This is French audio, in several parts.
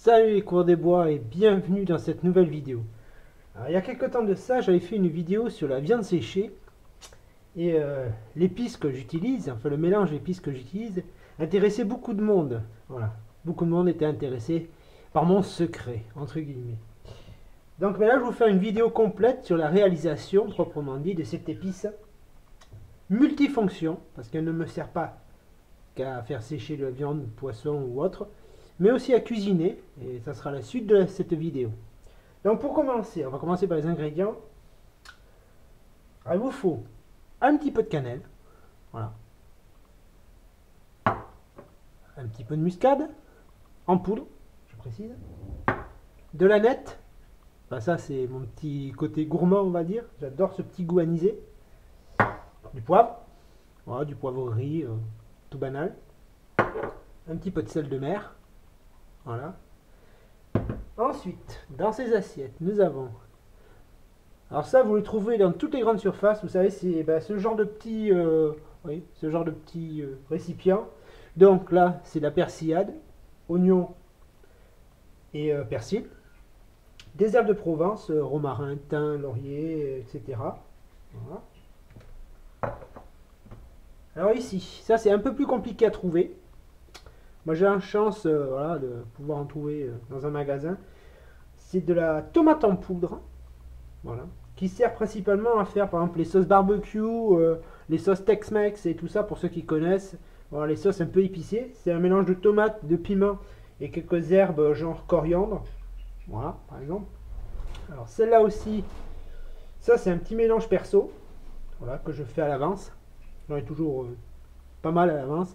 Salut les cours des bois et bienvenue dans cette nouvelle vidéo. Alors, il y a quelques temps de ça, j'avais fait une vidéo sur la viande séchée et l'épice que j'utilise, enfin le mélange d'épices que j'utilise, intéressait beaucoup de monde. Voilà, beaucoup de monde était intéressé par mon secret, entre guillemets. Donc là, je vous fais une vidéo complète sur la réalisation, proprement dit, de cette épice multifonction, parce qu'elle ne me sert pas qu'à faire sécher la viande, poisson ou autre, mais aussi à cuisiner, et ça sera la suite de cette vidéo. Donc pour commencer, on va commencer par les ingrédients. Alors, il vous faut un petit peu de cannelle, voilà, un petit peu de muscade, en poudre, je précise, de l'aneth, enfin, ça c'est mon petit côté gourmand on va dire, j'adore ce petit goût anisé, du poivre, voilà, du poivre gris, tout banal, un petit peu de sel de mer, voilà. Ensuite, dans ces assiettes, nous avons, alors ça vous le trouvez dans toutes les grandes surfaces, vous savez, c'est ce genre de petit, récipient. Donc là, c'est la persillade, oignon et persil, des herbes de Provence, romarin, thym, laurier, etc. Voilà. Alors ici, ça c'est un peu plus compliqué à trouver. Moi j'ai la chance voilà, de pouvoir en trouver dans un magasin. C'est de la tomate en poudre, voilà, qui sert principalement à faire par exemple les sauces barbecue, les sauces Tex-Mex et tout ça pour ceux qui connaissent. Voilà, les sauces un peu épicées. C'est un mélange de tomates, de piment et quelques herbes genre coriandre. Voilà, par exemple. Alors celle-là aussi, ça c'est un petit mélange perso, voilà, que je fais à l'avance. J'en ai toujours pas mal à l'avance.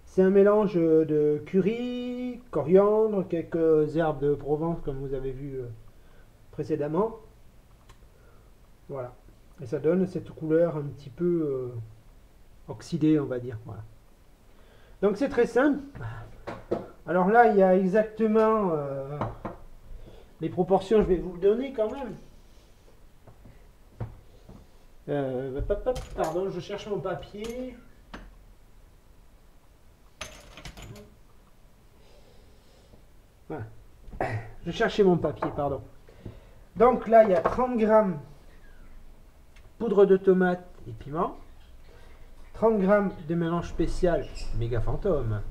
C'est un mélange de curry, coriandre, quelques herbes de Provence comme vous avez vu précédemment. Voilà. Et ça donne cette couleur un petit peu oxydée, on va dire. Voilà. Donc c'est très simple. Alors là, il y a exactement les proportions, je vais vous le donner quand même. Pardon, je cherche mon papier. Voilà. Je cherchais mon papier, pardon. Donc là, il y a 30 grammes poudre de tomate et piment, 30 grammes de mélange spécial méga fantôme,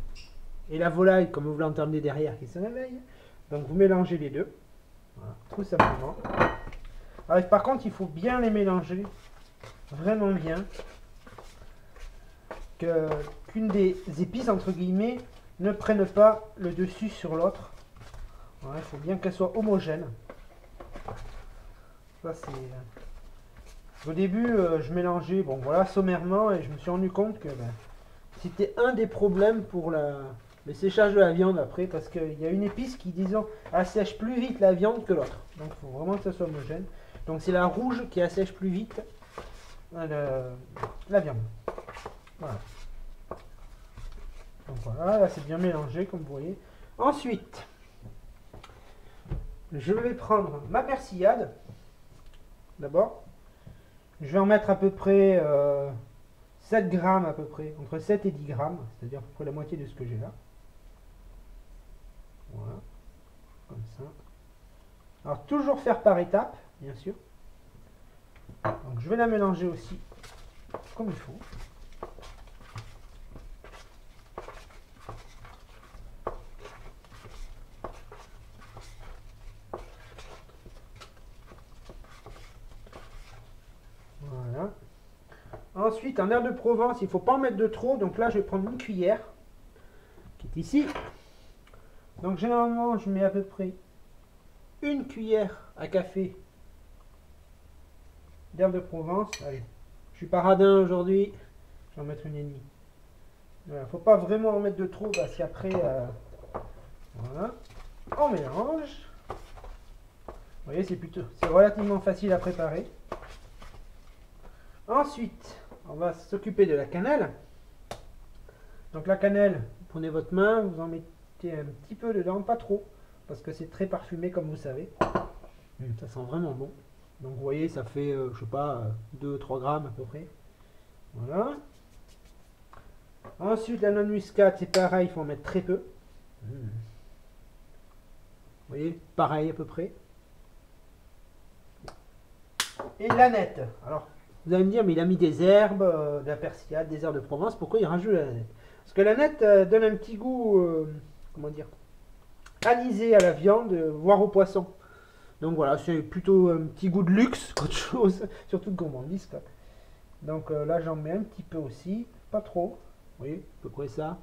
et la volaille, comme vous l'entendez derrière, qui se réveille. Donc vous mélangez les deux, voilà, tout simplement. Alors, par contre, il faut bien les mélanger, vraiment bien, qu'une des épices, entre guillemets, ne prenne pas le dessus sur l'autre. Voilà, il faut bien qu'elle soit homogène. Ça, c'est... Au début, je mélangeais, bon voilà, sommairement, et je me suis rendu compte que c'était un des problèmes pour le séchage de la viande après, parce qu'il y a une épice qui, disons, assèche plus vite la viande que l'autre. Donc il faut vraiment que ça soit homogène. Donc c'est la rouge qui assèche plus vite la viande. Voilà. Donc voilà, là c'est bien mélangé comme vous voyez. Ensuite, je vais prendre ma persillade, d'abord. Je vais en mettre à peu près 7 grammes, à peu près, entre 7 et 10 grammes, c'est-à-dire à peu près la moitié de ce que j'ai là. Voilà, comme ça. Alors toujours faire par étapes, bien sûr. Donc je vais la mélanger aussi comme il faut. Voilà. Ensuite, en herbe de Provence, il ne faut pas en mettre de trop. Donc là, je vais prendre une cuillère qui est ici. Donc généralement, je mets à peu près une cuillère à café d'herbe de Provence. Allez, je suis paradin aujourd'hui. Je vais en mettre une et demie. Voilà, faut pas vraiment en mettre de trop parce qu'après, voilà, on mélange. Vous voyez, c'est relativement facile à préparer. Ensuite, on va s'occuper de la cannelle. Donc la cannelle, vous prenez votre main, vous en mettez un petit peu dedans, pas trop, parce que c'est très parfumé comme vous savez. Ça sent vraiment bon. Donc vous voyez, ça fait, je sais pas, 2-3 grammes à peu près. Voilà. Ensuite, la noix de muscade, c'est pareil, il faut en mettre très peu. voyez, pareil à peu près. Et l'aneth. Alors, vous allez me dire, mais il a mis des herbes, de la persillade, des herbes de Provence, pourquoi il rajoute l'aneth? Parce que l'aneth donne un petit goût, comment dire, anisé à la viande, voire au poisson. Donc voilà, c'est plutôt un petit goût de luxe qu'autre chose, surtout de gourmandise. Quoi. Donc là, j'en mets un petit peu aussi, pas trop. Vous voyez, à peu près ça.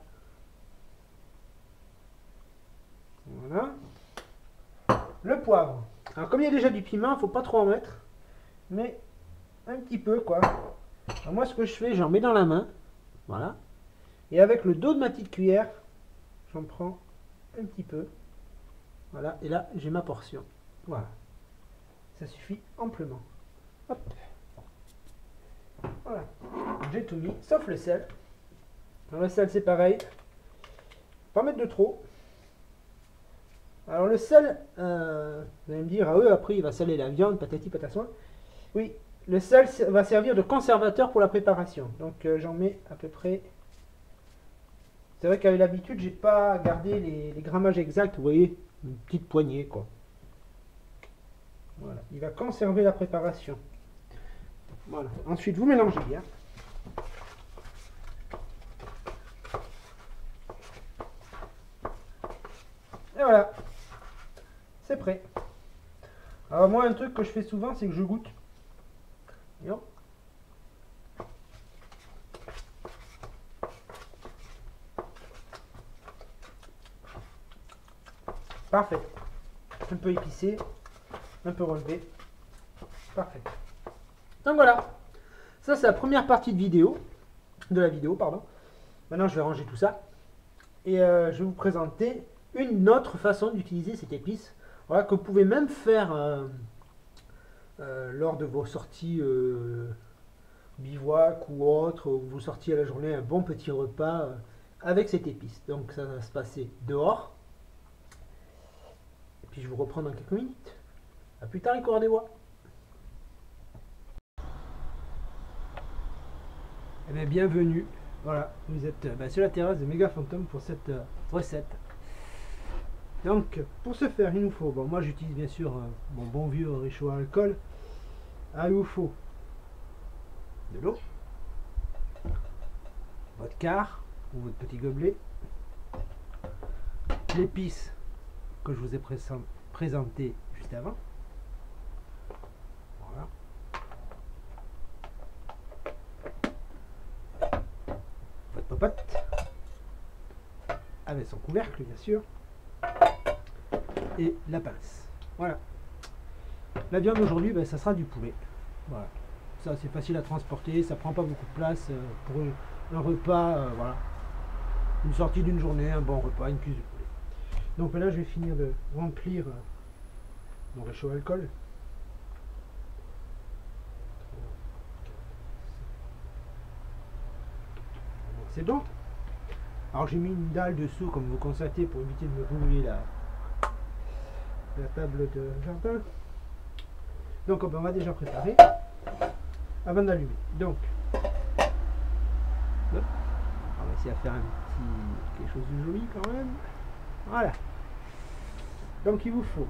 Voilà. Le poivre. Alors comme il y a déjà du piment, il ne faut pas trop en mettre, mais un petit peu quoi. Alors, moi, ce que je fais, j'en mets dans la main, voilà. Et avec le dos de ma petite cuillère, j'en prends un petit peu. Voilà, et là, j'ai ma portion. Voilà. Ça suffit amplement. Hop. Voilà. J'ai tout mis, sauf le sel. Alors, le sel, c'est pareil. Pas mettre de trop. Alors, le sel, vous allez me dire, ah oui, après, il va saler la viande, patati patassoin. Oui, le sel va servir de conservateur pour la préparation. Donc, j'en mets à peu près. C'est vrai qu'avec l'habitude, j'ai pas gardé les grammages exacts. Vous voyez, une petite poignée, quoi. Voilà, il va conserver la préparation. Voilà. Ensuite, vous mélangez bien. Et voilà. C'est prêt. Alors moi, un truc que je fais souvent, c'est que je goûte. Yo. Parfait. Un peu épicé, un peu relevé. Parfait. Donc voilà. Ça, c'est la première partie de la vidéo, pardon. Maintenant, je vais ranger tout ça. Et je vais vous présenter une autre façon d'utiliser cette épice. Voilà, que vous pouvez même faire lors de vos sorties bivouac ou autre, où vous sortiez à la journée un bon petit repas avec cette épice. Donc ça va se passer dehors. Et puis je vous reprends dans quelques minutes. A plus tard les coureurs des bois. Eh bien, bienvenue. Voilà, vous êtes sur la terrasse de Méga Fantôme pour cette recette. Donc, pour ce faire, il nous faut, bon, moi j'utilise bien sûr mon bon vieux réchaud à alcool. Ah, il vous faut de l'eau, votre quart ou votre petit gobelet, l'épice que je vous ai présenté juste avant. Voilà. Votre popote avec son couvercle bien sûr. Et la pince. Voilà. La viande aujourd'hui, ben, ça sera du poulet. Voilà. Ça c'est facile à transporter, ça prend pas beaucoup de place pour un repas, voilà. Une sortie d'une journée, un bon repas, une cuisse de poulet. Donc là je vais finir de remplir mon réchaud à alcool. C'est bon. Alors j'ai mis une dalle dessous comme vous constatez pour éviter de me rouler la table de jardin. Donc on va déjà préparer avant d'allumer. Donc hop, on va essayer de faire quelque chose de joli quand même. Voilà. Donc il vous faut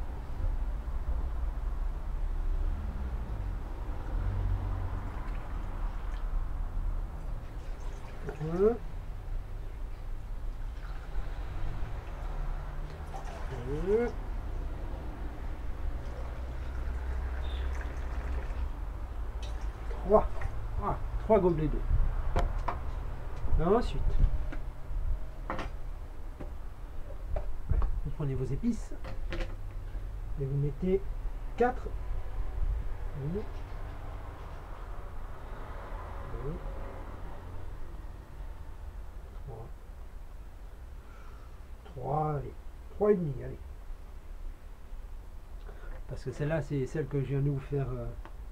un, deux, 3. Voilà, 3 gobelets d'eau. Ensuite, vous prenez vos épices et vous mettez 4. 1, 2, 3, allez, 3 et demi, allez. Parce que celle-là, c'est celle que je viens de vous faire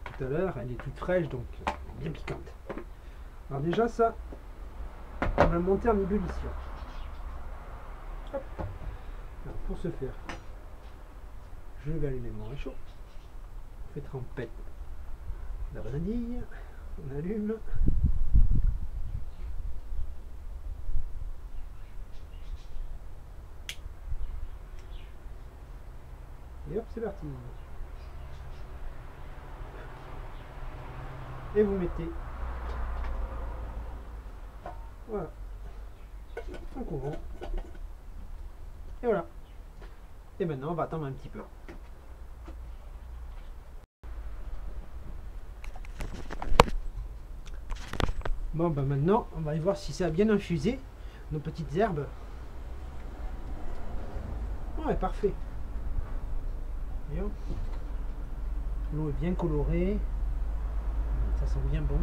tout à l'heure, elle est toute fraîche, donc bien piquante. Alors déjà ça, on va le monter en ébullition. Hop. Alors, pour ce faire, je vais allumer mon réchaud. On fait trempette la vanille, on allume. Et hop, c'est parti. Et vous mettez. Voilà. En courant. Et voilà. Et maintenant, on va attendre un petit peu. Bon, ben maintenant, on va aller voir si ça a bien infusé nos petites herbes. Ouais, parfait. L'eau est bien colorée. Ça sent bien bon.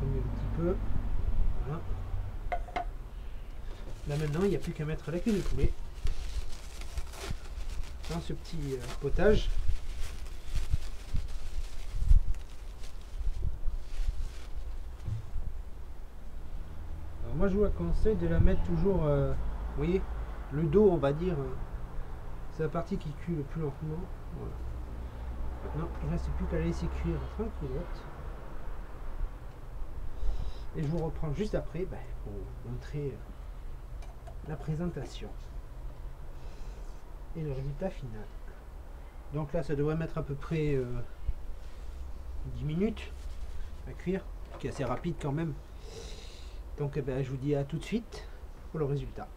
On met un petit peu. Voilà. Là maintenant, il n'y a plus qu'à mettre la cuisse de poulet dans ce petit potage. Alors moi, je vous conseille de la mettre toujours, vous voyez, le dos, on va dire, c'est la partie qui cuit le plus lentement. Voilà. Maintenant, il ne reste plus qu'à la laisser cuire tranquillote. Et je vous reprends juste après pour vous montrer la présentation et le résultat final. Donc là, ça devrait mettre à peu près 10 minutes à cuire, ce qui est assez rapide quand même. Donc je vous dis à tout de suite pour le résultat.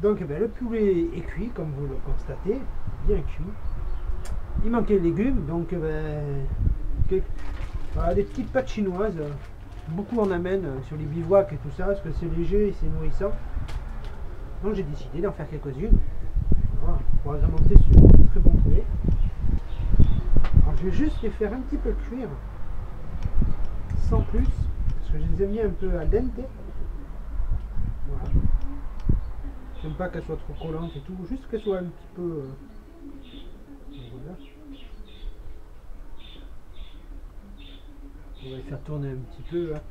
Donc le poulet est cuit, comme vous le constatez, bien cuit. Il manquait les légumes, donc voilà, des petites pâtes chinoises. Beaucoup en amènent sur les bivouacs et tout ça, parce que c'est léger et c'est nourrissant. Donc j'ai décidé d'en faire quelques-unes. Voilà, pour agrémenter ce très bon poulet. Alors je vais juste les faire un petit peu cuire, sans plus, parce que je les ai mis un peu al dente. Voilà. J'aime pas qu'elles soient trop collantes et tout, juste qu'elles soient un petit peu... voilà. On va les faire tourner un petit peu là.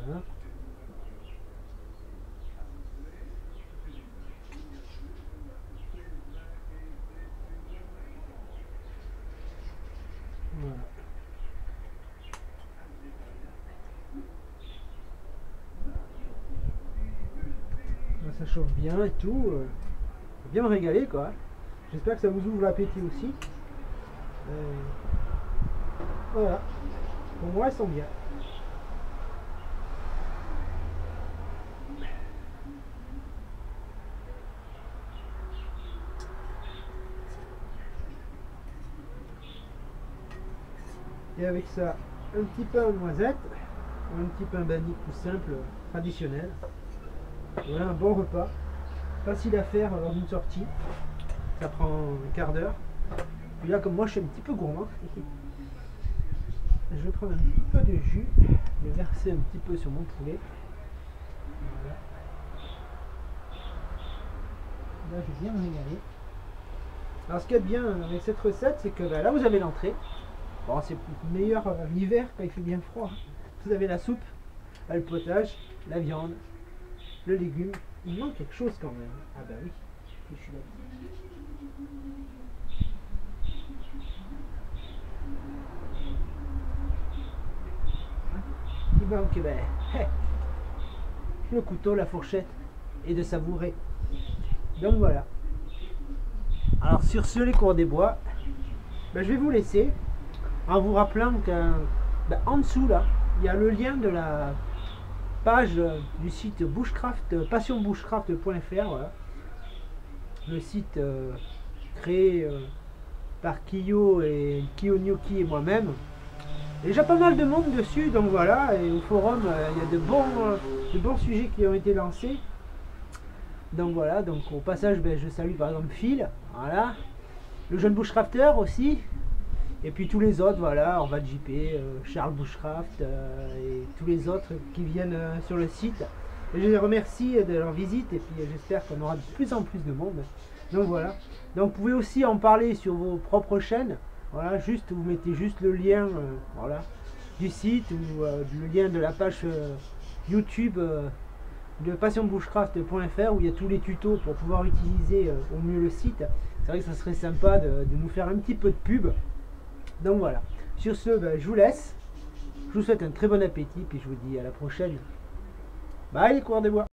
Voilà. Voilà. Là, ça chauffe bien et tout. Bien me régaler quoi. J'espère que ça vous ouvre l'appétit aussi. Voilà. Pour moi, elles sont bien. Et avec ça, un petit pain aux noisettes, un petit pain banni tout simple, traditionnel. Voilà un bon repas, facile à faire lors d'une sortie. Ça prend un quart d'heure. Puis là, comme moi je suis un petit peu gourmand, je vais prendre un petit peu de jus, le verser un petit peu sur mon poulet. Voilà. Là, je vais bien me régaler. Alors, ce qu'il y a de bien avec cette recette, c'est que là, vous avez l'entrée. Bon, c'est meilleur l'hiver quand il fait bien froid. Vous avez la soupe, le potage, la viande, le légume. Il manque quelque chose quand même. Ah bah oui, je suis là. Il manque le couteau, la fourchette et de savourer. Donc voilà. Alors sur ce, les cours des bois, je vais vous laisser en vous rappelant qu'en dessous là, il y a le lien de la page du site bushcraft, passionbushcraft.fr, voilà. Le site créé par Kiyo et Kiyonyoki et moi-même. Déjà pas mal de monde dessus, donc voilà, et au forum il y a de bons sujets qui ont été lancés. Donc voilà, donc au passage je salue par exemple Phil, voilà, le jeune bushcrafter aussi, et puis tous les autres, voilà, Orval JP, Charles Bushcraft et tous les autres qui viennent sur le site. Et je les remercie de leur visite et puis j'espère qu'on aura de plus en plus de monde. Donc voilà, donc vous pouvez aussi en parler sur vos propres chaînes. Voilà, juste vous mettez juste le lien voilà, du site ou le lien de la page YouTube de passionbushcraft.fr où il y a tous les tutos pour pouvoir utiliser au mieux le site. C'est vrai que ça serait sympa de nous faire un petit peu de pub. Donc voilà. Sur ce, ben, je vous laisse. Je vous souhaite un très bon appétit, puis je vous dis à la prochaine. Bye les coureurs des bois.